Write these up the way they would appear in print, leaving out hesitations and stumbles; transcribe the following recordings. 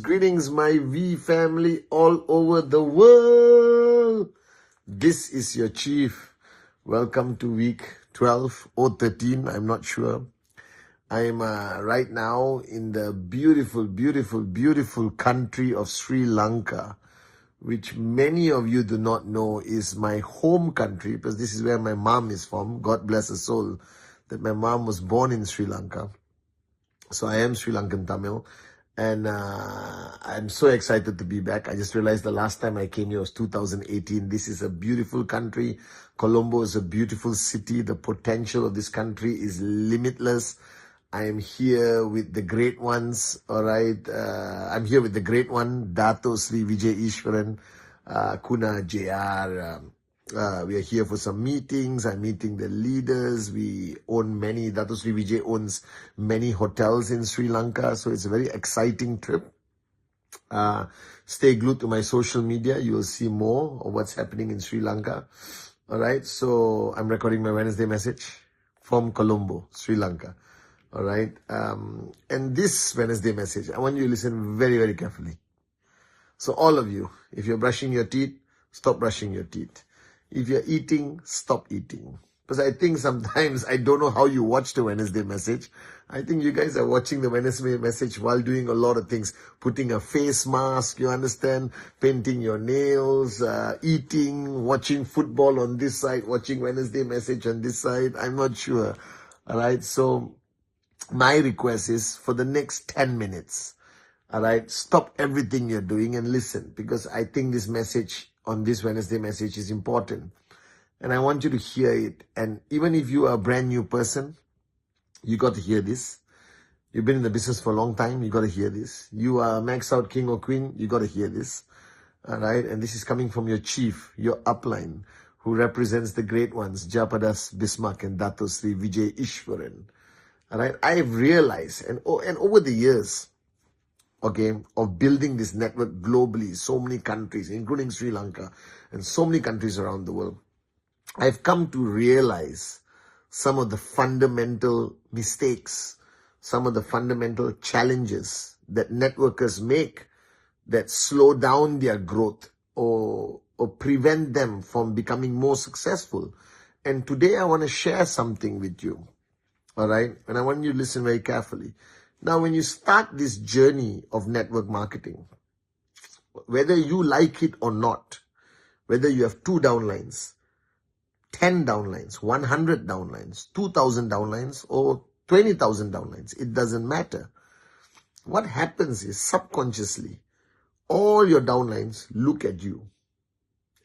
greetings, my V family all over the world. This is your chief. Welcome to week 12 or 13, I'm not sure. I'm right now in the beautiful, beautiful, beautiful country of Sri Lanka, which many of you do not know is my home country, because this is where my mom is from. God bless her soul, that my mom was born in Sri Lanka. So I am Sri Lankan Tamil, and I'm so excited to be back. I just realized the last time I came here was 2018. This is a beautiful country. Colombo is a beautiful city. The potential of this country is limitless. I am here with the great ones, all right? I'm here with the great one, Dato Sri Vijay Ishwaran, Kuna JR. We are here for some meetings. I'm meeting the leaders. We own many, Dato Sri Vijay owns many hotels in Sri Lanka. So it's a very exciting trip. Stay glued to my social media. You will see more of what's happening in Sri Lanka. All right. So I'm recording my Wednesday message from Colombo, Sri Lanka. All right. And this Wednesday message, I want you to listen very, very carefully. So all of you, if you're brushing your teeth, stop brushing your teeth. If you're eating, stop eating. Because I think sometimes, I don't know how you watch the Wednesday message. I think you guys are watching the Wednesday message while doing a lot of things. Putting a face mask, you understand? Painting your nails, eating, watching football on this side, watching Wednesday message on this side. I'm not sure. All right. So my request is for the next 10 minutes, all right, stop everything you're doing and listen, because I think this message on this Wednesday message is important. And I want you to hear it. And even if you are a brand new person, you got to hear this. You've been in the business for a long time, you got to hear this. You are a max out king or queen, you got to hear this. All right. And this is coming from your chief, your upline, who represents the great ones, Japadas, Bismarck, and Dato Sri Vijay Ishwaran. All right. I've realized, and over the years, okay, of building this network globally, so many countries, including Sri Lanka, and so many countries around the world, I've come to realize some of the fundamental mistakes, some of the fundamental challenges that networkers make that slow down their growth or prevent them from becoming more successful. And today I want to share something with you, all right? And I want you to listen very carefully. Now, when you start this journey of network marketing, whether you like it or not, whether you have 2 downlines, 10 downlines, 100 downlines, 2,000 downlines, or 20,000 downlines, it doesn't matter. What happens is subconsciously, all your downlines look at you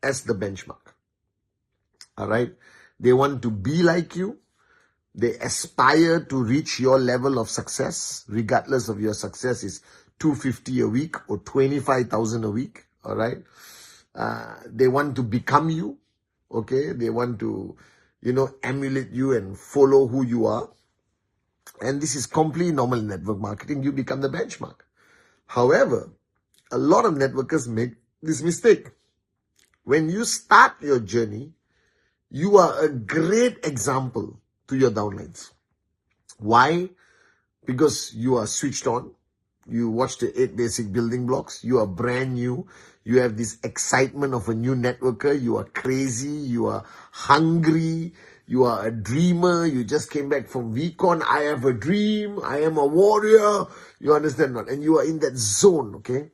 as the benchmark. All right? They want to be like you. They aspire to reach your level of success, regardless of your success is 250 a week or 25,000 a week. All right. They want to become you. Okay. They want to, emulate you and follow who you are. And this is completely normal in network marketing. You become the benchmark. However, a lot of networkers make this mistake. When you start your journey, you are a great example to your downlines. Why? Because you are switched on. You watch the 8 basic building blocks. You are brand new. You have this excitement of a new networker. You are crazy. You are hungry. You are a dreamer. You just came back from VCon. I have a dream. I am a warrior. You understand what? And you are in that zone, okay?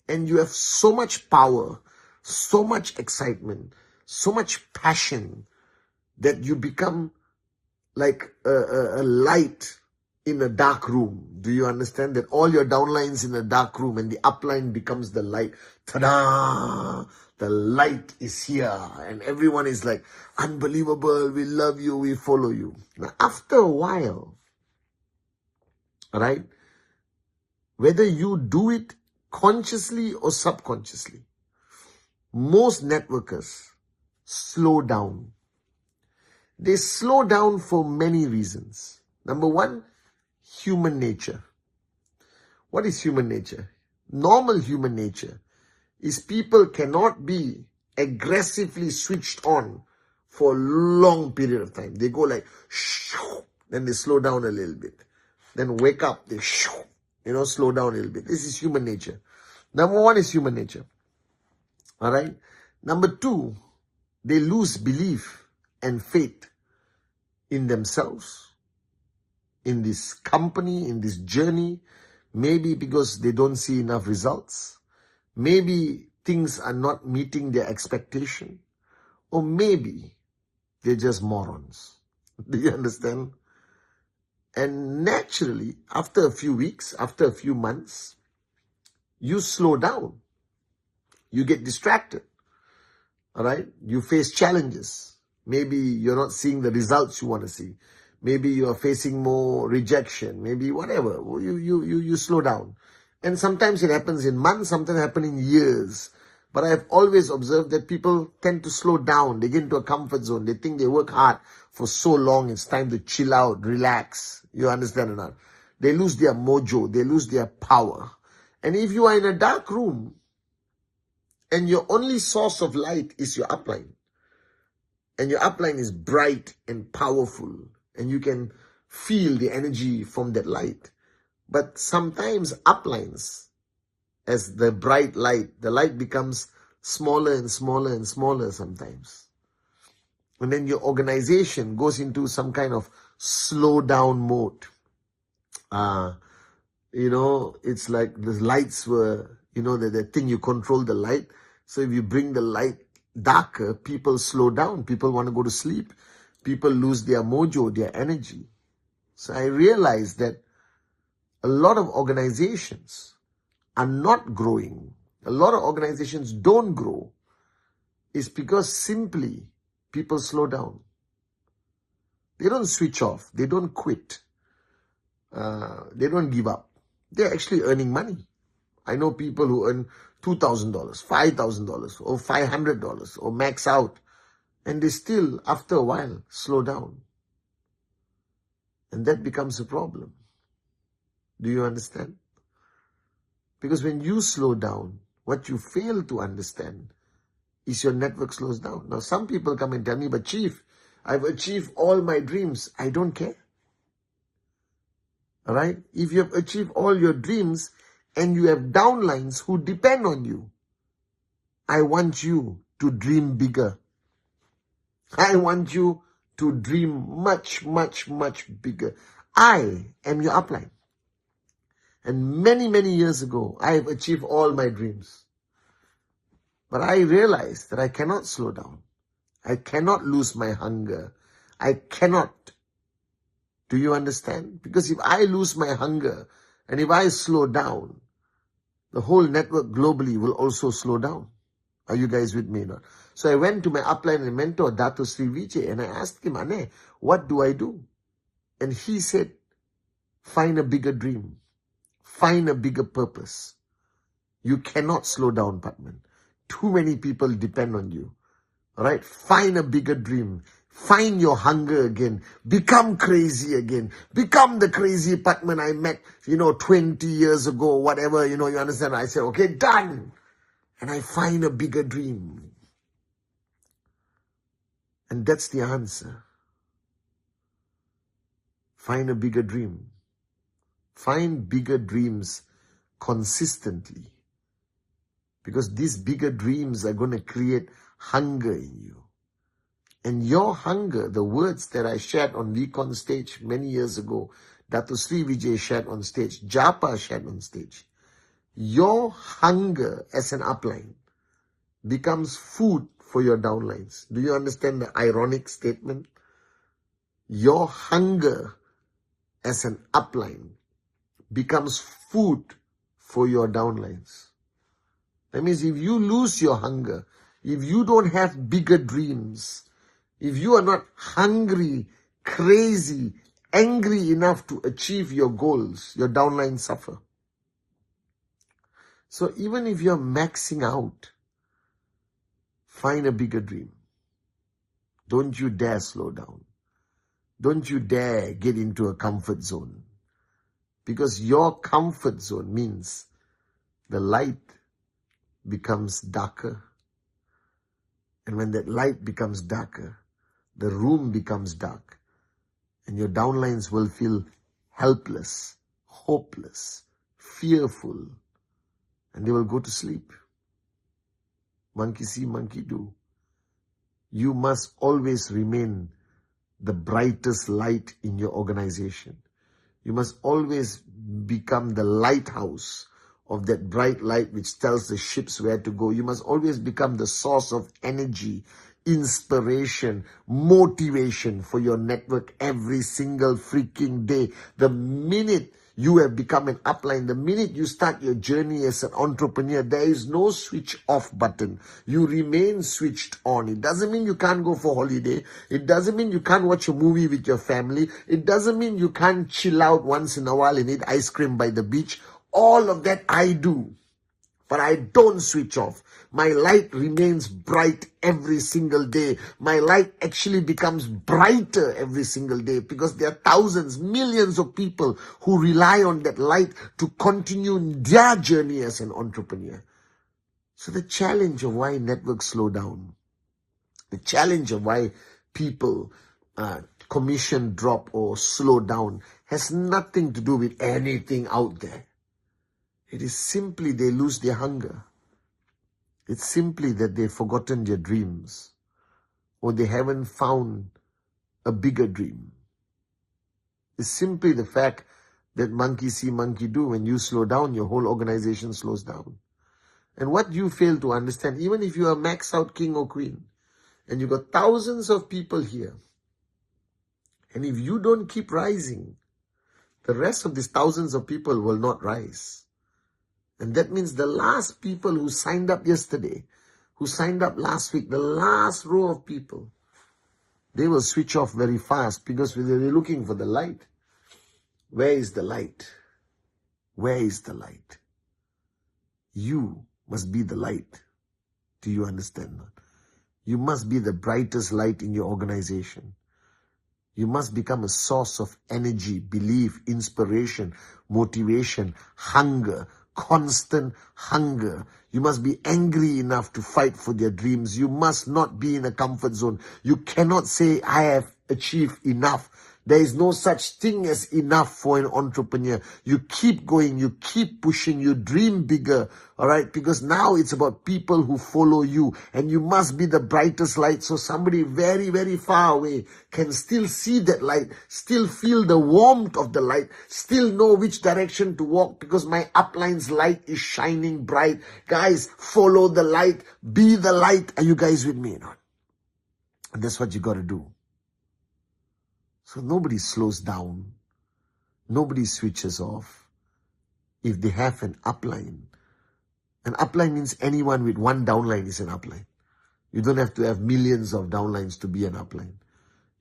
And you have so much power, so much excitement, so much passion that you become like a light in a dark room. Do you understand that all your downlines in a dark room and the upline becomes the light? Ta-da! The light is here and everyone is like, unbelievable, we love you, we follow you. Now, after a while, right, whether you do it consciously or subconsciously, most networkers slow down. They slow down for many reasons. Number one, human nature. What is human nature? Normal human nature is people cannot be aggressively switched on for a long period of time. They go like, shoo, then they slow down a little bit. Then wake up, they shoo, slow down a little bit. This is human nature. Number one is human nature. All right. Number two, they lose belief and faith in themselves, in this company, in this journey. Maybe because they don't see enough results. Maybe things are not meeting their expectation. Or maybe they're just morons. Do you understand? And naturally, after a few weeks, after a few months, you slow down. You get distracted. All right? You face challenges. Maybe you're not seeing the results you want to see. Maybe you are facing more rejection. Maybe whatever. You slow down. And sometimes it happens in months, sometimes it happens in years. But I've always observed that people tend to slow down. They get into a comfort zone. They think they work hard for so long. It's time to chill out, relax. You understand or not? They lose their mojo. They lose their power. And if you are in a dark room and your only source of light is your upline, and your upline is bright and powerful, and you can feel the energy from that light. But sometimes uplines, as the bright light, the light becomes smaller and smaller and smaller sometimes. And then your organization goes into some kind of slow down mode. It's like the lights were, the thing you control the light. So if you bring the light darker, people slow down. People want to go to sleep. People lose their mojo, their energy. So I realized that a lot of organizations are not growing. A lot of organizations don't grow. It's because simply people slow down. They don't switch off. They don't quit. They don't give up. They're actually earning money. I know people who earn $2,000, $5,000, or $500, or max out. And they still, after a while, slow down. And that becomes a problem. Do you understand? Because when you slow down, what you fail to understand is your network slows down. Now, some people come and tell me, but Chief, I've achieved all my dreams. I don't care. All right? If you have achieved all your dreams and you have downlines who depend on you, I want you to dream bigger. I want you to dream much, much, much bigger. I am your upline. And many, many years ago, I have achieved all my dreams. But I realized that I cannot slow down. I cannot lose my hunger. I cannot. Do you understand? Because if I lose my hunger and if I slow down, the whole network globally will also slow down. Are you guys with me or not? So I went to my upline and mentor, Dato Sri Vijay, and I asked him, Ane, what do I do? And he said, find a bigger dream. Find a bigger purpose. You cannot slow down, Pathman. Too many people depend on you. All right? Find a bigger dream. Find your hunger again. Become crazy again. Become the crazy Pathman I met, 20 years ago, whatever, you understand? I said, okay, done. And I find a bigger dream. And that's the answer. Find a bigger dream. Find bigger dreams consistently. Because these bigger dreams are going to create hunger in you. And your hunger, the words that I shared on Weekon stage many years ago, Dato Sri Vijay shared on stage, Japa shared on stage. Your hunger as an upline becomes food for your downlines. Do you understand the ironic statement? Your hunger as an upline becomes food for your downlines. That means if you lose your hunger, if you don't have bigger dreams, if you are not hungry, crazy, angry enough to achieve your goals, your downlines suffer. So even if you're maxing out, find a bigger dream. Don't you dare slow down. Don't you dare get into a comfort zone. Because your comfort zone means the light becomes darker. And when that light becomes darker, the room becomes dark. And your downlines will feel helpless, hopeless, fearful, and they will go to sleep. Monkey see, monkey do. You must always remain the brightest light in your organization. You must always become the lighthouse of that bright light which tells the ships where to go. You must always become the source of energy, inspiration, motivation for your network every single freaking day. The minute you have become an upline, the minute you start your journey as an entrepreneur, there is no switch off button. You remain switched on. It doesn't mean you can't go for holiday. It doesn't mean you can't watch a movie with your family. It doesn't mean you can't chill out once in a while and eat ice cream by the beach. All of that I do. But I don't switch off. My light remains bright every single day. My light actually becomes brighter every single day because there are thousands, millions of people who rely on that light to continue their journey as an entrepreneur. So the challenge of why networks slow down, the challenge of why people commission drop or slow down has nothing to do with anything out there. It is simply they lose their hunger. It's simply that they've forgotten their dreams or they haven't found a bigger dream. It's simply the fact that monkey see, monkey do. When you slow down, your whole organization slows down. And what you fail to understand, even if you are max out king or queen, and you got thousands of people here, and if you don't keep rising, the rest of these thousands of people will not rise. And that means the last people who signed up yesterday, who signed up last week, the last row of people, they will switch off very fast because they're looking for the light. Where is the light? Where is the light? You must be the light. Do you understand that? You must be the brightest light in your organization. You must become a source of energy, belief, inspiration, motivation, hunger, constant hunger. You must be angry enough to fight for their dreams. You must not be in a comfort zone. You cannot say, I have achieved enough. There is no such thing as enough for an entrepreneur. You keep going, you keep pushing, you dream bigger, all right? Because now it's about people who follow you, and you must be the brightest light so somebody very, very far away can still see that light, still feel the warmth of the light, still know which direction to walk because my upline's light is shining bright. Guys, follow the light, be the light. Are you guys with me or not? And that's what you got to do. So nobody slows down. Nobody switches off if they have an upline. An upline means anyone with one downline is an upline. You don't have to have millions of downlines to be an upline.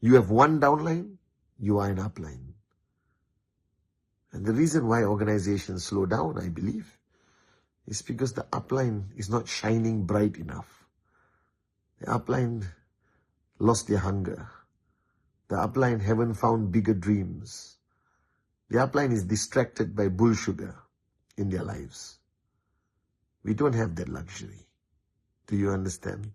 You have one downline, you are an upline. And the reason why organizations slow down, I believe, is because the upline is not shining bright enough. The upline lost their hunger. The upline haven't found bigger dreams. The upline is distracted by bull sugar in their lives. We don't have that luxury. Do you understand?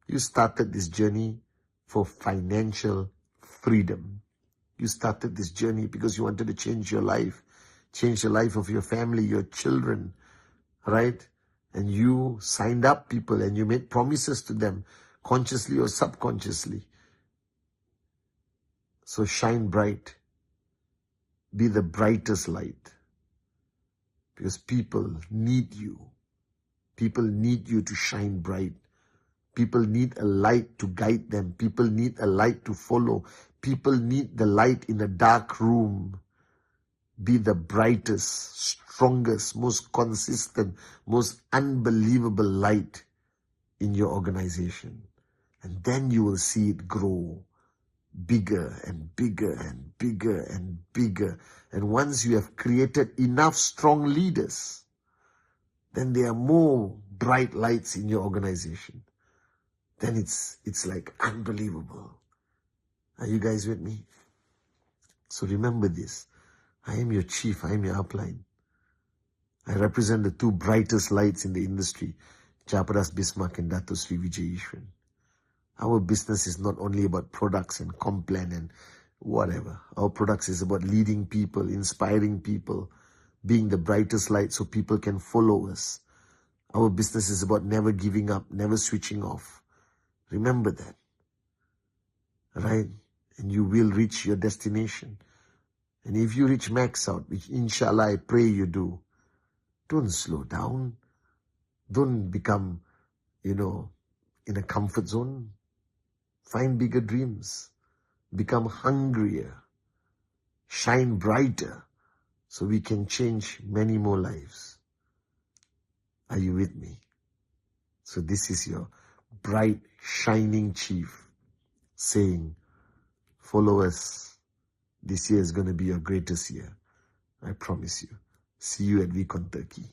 You started this journey for financial freedom. You started this journey because you wanted to change your life of your family, your children, right? And you signed up people and you made promises to them, consciously or subconsciously. So shine bright. Be the brightest light. Because people need you. People need you to shine bright. People need a light to guide them. People need a light to follow. People need the light in a dark room. Be the brightest, strongest, most consistent, most unbelievable light in your organization. And then you will see it grow bigger and bigger and bigger and bigger. And once you have created enough strong leaders, then there are more bright lights in your organization. Then it's like unbelievable. Are you guys with me? So remember this. I am your chief. I am your upline. I represent the two brightest lights in the industry, Japadas Bismarck and Dato Sri Vijay Ishwan. Our business is not only about products and Complan and whatever. Our products is about leading people, inspiring people, being the brightest light so people can follow us. Our business is about never giving up, never switching off. Remember that, right? And you will reach your destination. And if you reach max out, which inshallah I pray you do, don't slow down. Don't become, in a comfort zone. Find bigger dreams. Become hungrier. Shine brighter so we can change many more lives. Are you with me? So this is your bright, shining chief saying, follow us. This year is going to be your greatest year. I promise you. See you at Week on Turkey.